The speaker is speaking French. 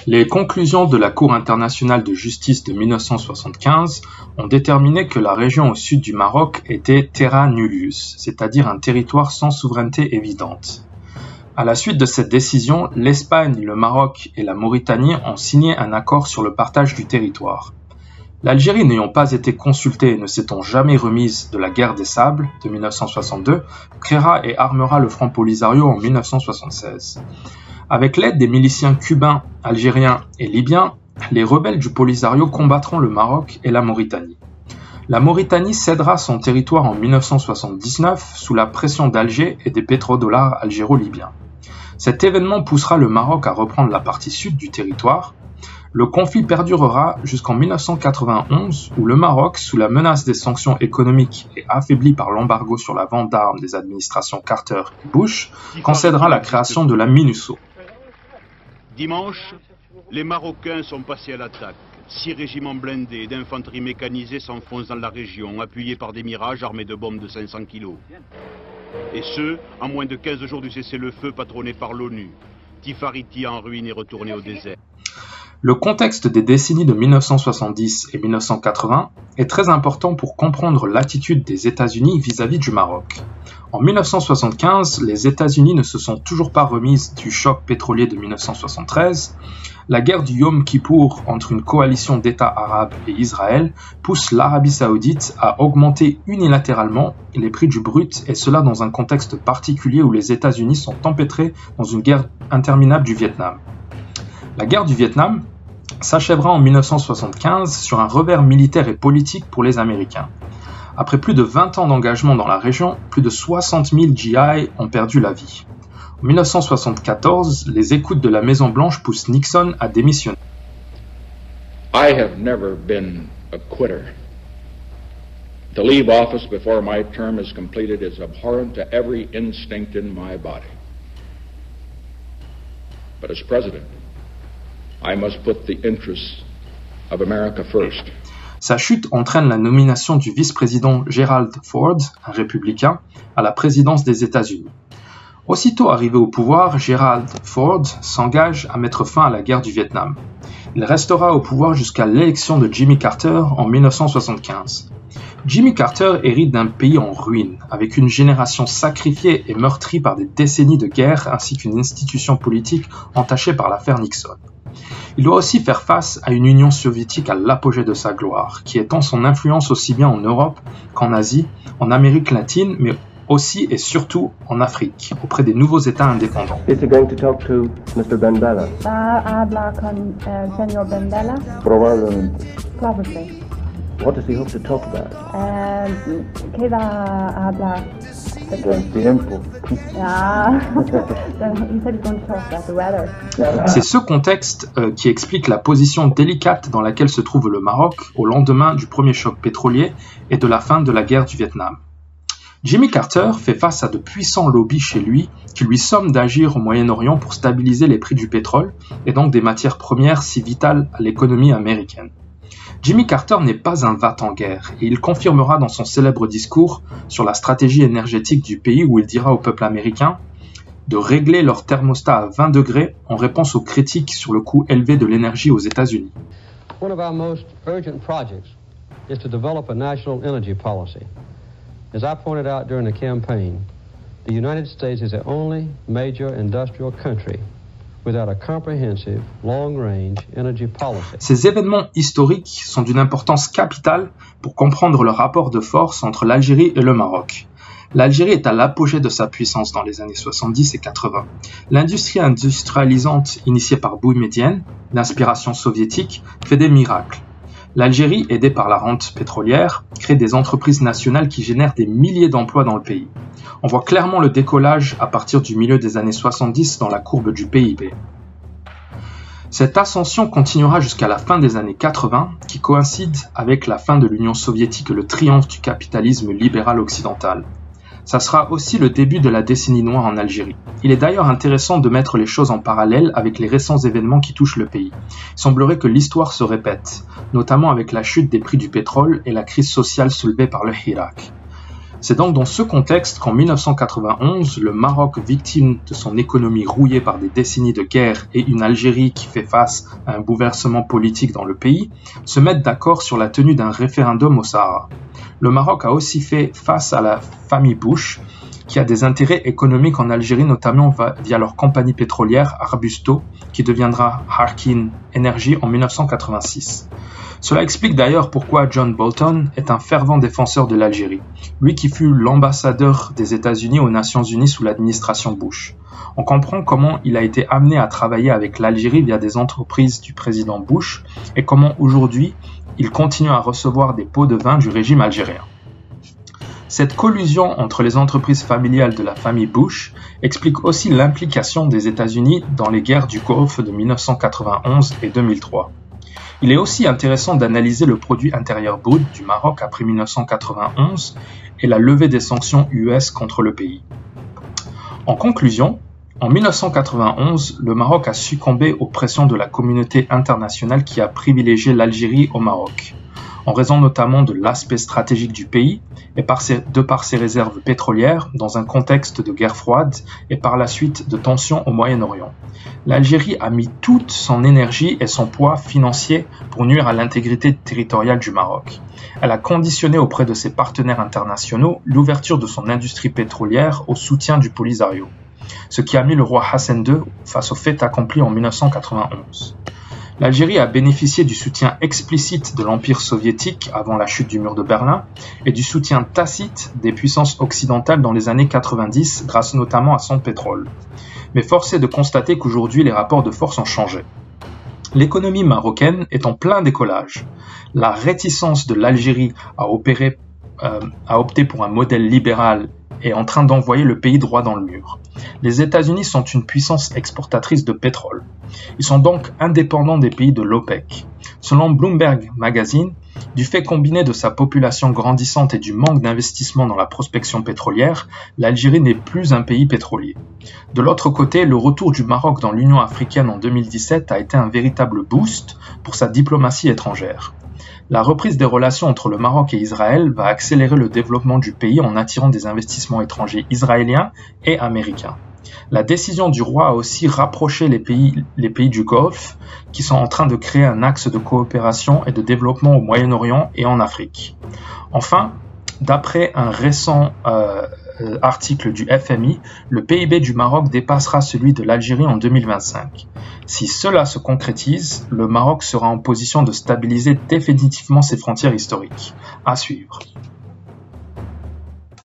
Les conclusions de la Cour internationale de justice de 1975 ont déterminé que la région au sud du Maroc était terra nullius, c'est-à-dire un territoire sans souveraineté évidente. À la suite de cette décision, l'Espagne, le Maroc et la Mauritanie ont signé un accord sur le partage du territoire. L'Algérie n'ayant pas été consultée et ne s'étant jamais remise de la guerre des sables de 1962, créera et armera le Front Polisario en 1976. Avec l'aide des miliciens cubains, algériens et libyens, les rebelles du Polisario combattront le Maroc et la Mauritanie. La Mauritanie cédera son territoire en 1979 sous la pression d'Alger et des pétrodollars algéro-libyens. Cet événement poussera le Maroc à reprendre la partie sud du territoire. Le conflit perdurera jusqu'en 1991 où le Maroc, sous la menace des sanctions économiques et affaibli par l'embargo sur la vente d'armes des administrations Carter et Bush, concédera la création de la MINUSO. Dimanche, les Marocains sont passés à l'attaque. 6 régiments blindés d'infanterie mécanisée s'enfoncent dans la région, appuyés par des Mirages armés de bombes de 500 kg. Et ce, en moins de 15 jours du cessez-le-feu patronné par l'ONU. Tifariti en ruine et retourné au désert. Le contexte des décennies de 1970 et 1980 est très important pour comprendre l'attitude des États-Unis vis-à-vis du Maroc. En 1975, les États-Unis ne se sont toujours pas remises du choc pétrolier de 1973. La guerre du Yom Kippour entre une coalition d'États arabes et Israël pousse l'Arabie saoudite à augmenter unilatéralement les prix du brut, et cela dans un contexte particulier où les États-Unis sont empêtrés dans une guerre interminable du Vietnam. La guerre du Vietnam s'achèvera en 1975 sur un revers militaire et politique pour les Américains. Après plus de 20 ans d'engagement dans la région, plus de 60 000 GI ont perdu la vie. En 1974, les écoutes de la Maison-Blanche poussent Nixon à démissionner. I have never been a quitter. To leave office before my term is completed is abhorrent to every instinct in my body. But as president, I must put the interests of America first. Sa chute entraîne la nomination du vice-président Gerald Ford, un républicain, à la présidence des États-Unis. Aussitôt arrivé au pouvoir, Gerald Ford s'engage à mettre fin à la guerre du Vietnam. Il restera au pouvoir jusqu'à l'élection de Jimmy Carter en 1975. Jimmy Carter hérite d'un pays en ruine, avec une génération sacrifiée et meurtrie par des décennies de guerre ainsi qu'une institution politique entachée par l'affaire Nixon. Il doit aussi faire face à une Union soviétique à l'apogée de sa gloire, qui étend son influence aussi bien en Europe qu'en Asie, en Amérique latine, mais aussi et surtout en Afrique, auprès des nouveaux États indépendants. Is he going to talk to Mr. Bendela? Habla con señor Bendela? Probablemente. Probably. What does he hope to talk about? ¿Qué va a hablar? Del tiempo. He said he's going to talk about the weather. C'est ce contexte qui explique la position délicate dans laquelle se trouve le Maroc au lendemain du premier choc pétrolier et de la fin de la guerre du Vietnam. Jimmy Carter fait face à de puissants lobbies chez lui qui lui somment d'agir au Moyen-Orient pour stabiliser les prix du pétrole et donc des matières premières si vitales à l'économie américaine. Jimmy Carter n'est pas un va-t-en-guerre et il confirmera dans son célèbre discours sur la stratégie énergétique du pays où il dira au peuple américain de régler leur thermostat à 20 degrés en réponse aux critiques sur le coût élevé de l'énergie aux États-Unis. One of our most urgent projects is to develop a national energy policy. As I pointed out during the campaign, the United States is the only major industrial country without a comprehensive, long-range energy policy. Ces événements historiques sont d'une importance capitale pour comprendre le rapport de force entre l'Algérie et le Maroc. L'Algérie est à l'apogée de sa puissance dans les années 70 et 80. L'industrie industrialisante initiée par Boumedienne, d'inspiration soviétique, fait des miracles. L'Algérie, aidée par la rente pétrolière, crée des entreprises nationales qui génèrent des milliers d'emplois dans le pays. On voit clairement le décollage à partir du milieu des années 70 dans la courbe du PIB. Cette ascension continuera jusqu'à la fin des années 80, qui coïncide avec la fin de l'Union soviétique et le triomphe du capitalisme libéral occidental. Ça sera aussi le début de la décennie noire en Algérie. Il est d'ailleurs intéressant de mettre les choses en parallèle avec les récents événements qui touchent le pays. Il semblerait que l'histoire se répète, notamment avec la chute des prix du pétrole et la crise sociale soulevée par le Hirak. C'est donc dans ce contexte qu'en 1991, le Maroc, victime de son économie rouillée par des décennies de guerre et une Algérie qui fait face à un bouleversement politique dans le pays, se mettent d'accord sur la tenue d'un référendum au Sahara. Le Maroc a aussi fait face à la famille Bush, qui a des intérêts économiques en Algérie, notamment via leur compagnie pétrolière Arbusto, qui deviendra Harkin Energy en 1986. Cela explique d'ailleurs pourquoi John Bolton est un fervent défenseur de l'Algérie, lui qui fut l'ambassadeur des États-Unis aux Nations Unies sous l'administration Bush. On comprend comment il a été amené à travailler avec l'Algérie via des entreprises du président Bush et comment aujourd'hui il continue à recevoir des pots de vin du régime algérien. Cette collusion entre les entreprises familiales de la famille Bush explique aussi l'implication des États-Unis dans les guerres du Golfe de 1991 et 2003. Il est aussi intéressant d'analyser le produit intérieur brut du Maroc après 1991 et la levée des sanctions US contre le pays. En conclusion, en 1991, le Maroc a succombé aux pressions de la communauté internationale qui a privilégié l'Algérie au Maroc, en raison notamment de l'aspect stratégique du pays et de par ses réserves pétrolières dans un contexte de guerre froide et par la suite de tensions au Moyen-Orient. L'Algérie a mis toute son énergie et son poids financier pour nuire à l'intégrité territoriale du Maroc. Elle a conditionné auprès de ses partenaires internationaux l'ouverture de son industrie pétrolière au soutien du Polisario, ce qui a mis le roi Hassan II face au fait accompli en 1991. L'Algérie a bénéficié du soutien explicite de l'Empire soviétique avant la chute du mur de Berlin et du soutien tacite des puissances occidentales dans les années 90 grâce notamment à son pétrole. Mais force est de constater qu'aujourd'hui les rapports de force ont changé. L'économie marocaine est en plein décollage. La réticence de l'Algérie à opter pour un modèle libéral est en train d'envoyer le pays droit dans le mur. Les États-Unis sont une puissance exportatrice de pétrole. Ils sont donc indépendants des pays de l'OPEC. Selon Bloomberg Magazine, du fait combiné de sa population grandissante et du manque d'investissement dans la prospection pétrolière, l'Algérie n'est plus un pays pétrolier. De l'autre côté, le retour du Maroc dans l'Union africaine en 2017 a été un véritable boost pour sa diplomatie étrangère. La reprise des relations entre le Maroc et Israël va accélérer le développement du pays en attirant des investissements étrangers israéliens et américains. La décision du roi a aussi rapproché les pays du Golfe qui sont en train de créer un axe de coopération et de développement au Moyen-Orient et en Afrique. Enfin, d'après un récent article du FMI, le PIB du Maroc dépassera celui de l'Algérie en 2025. Si cela se concrétise, le Maroc sera en position de stabiliser définitivement ses frontières historiques. À suivre.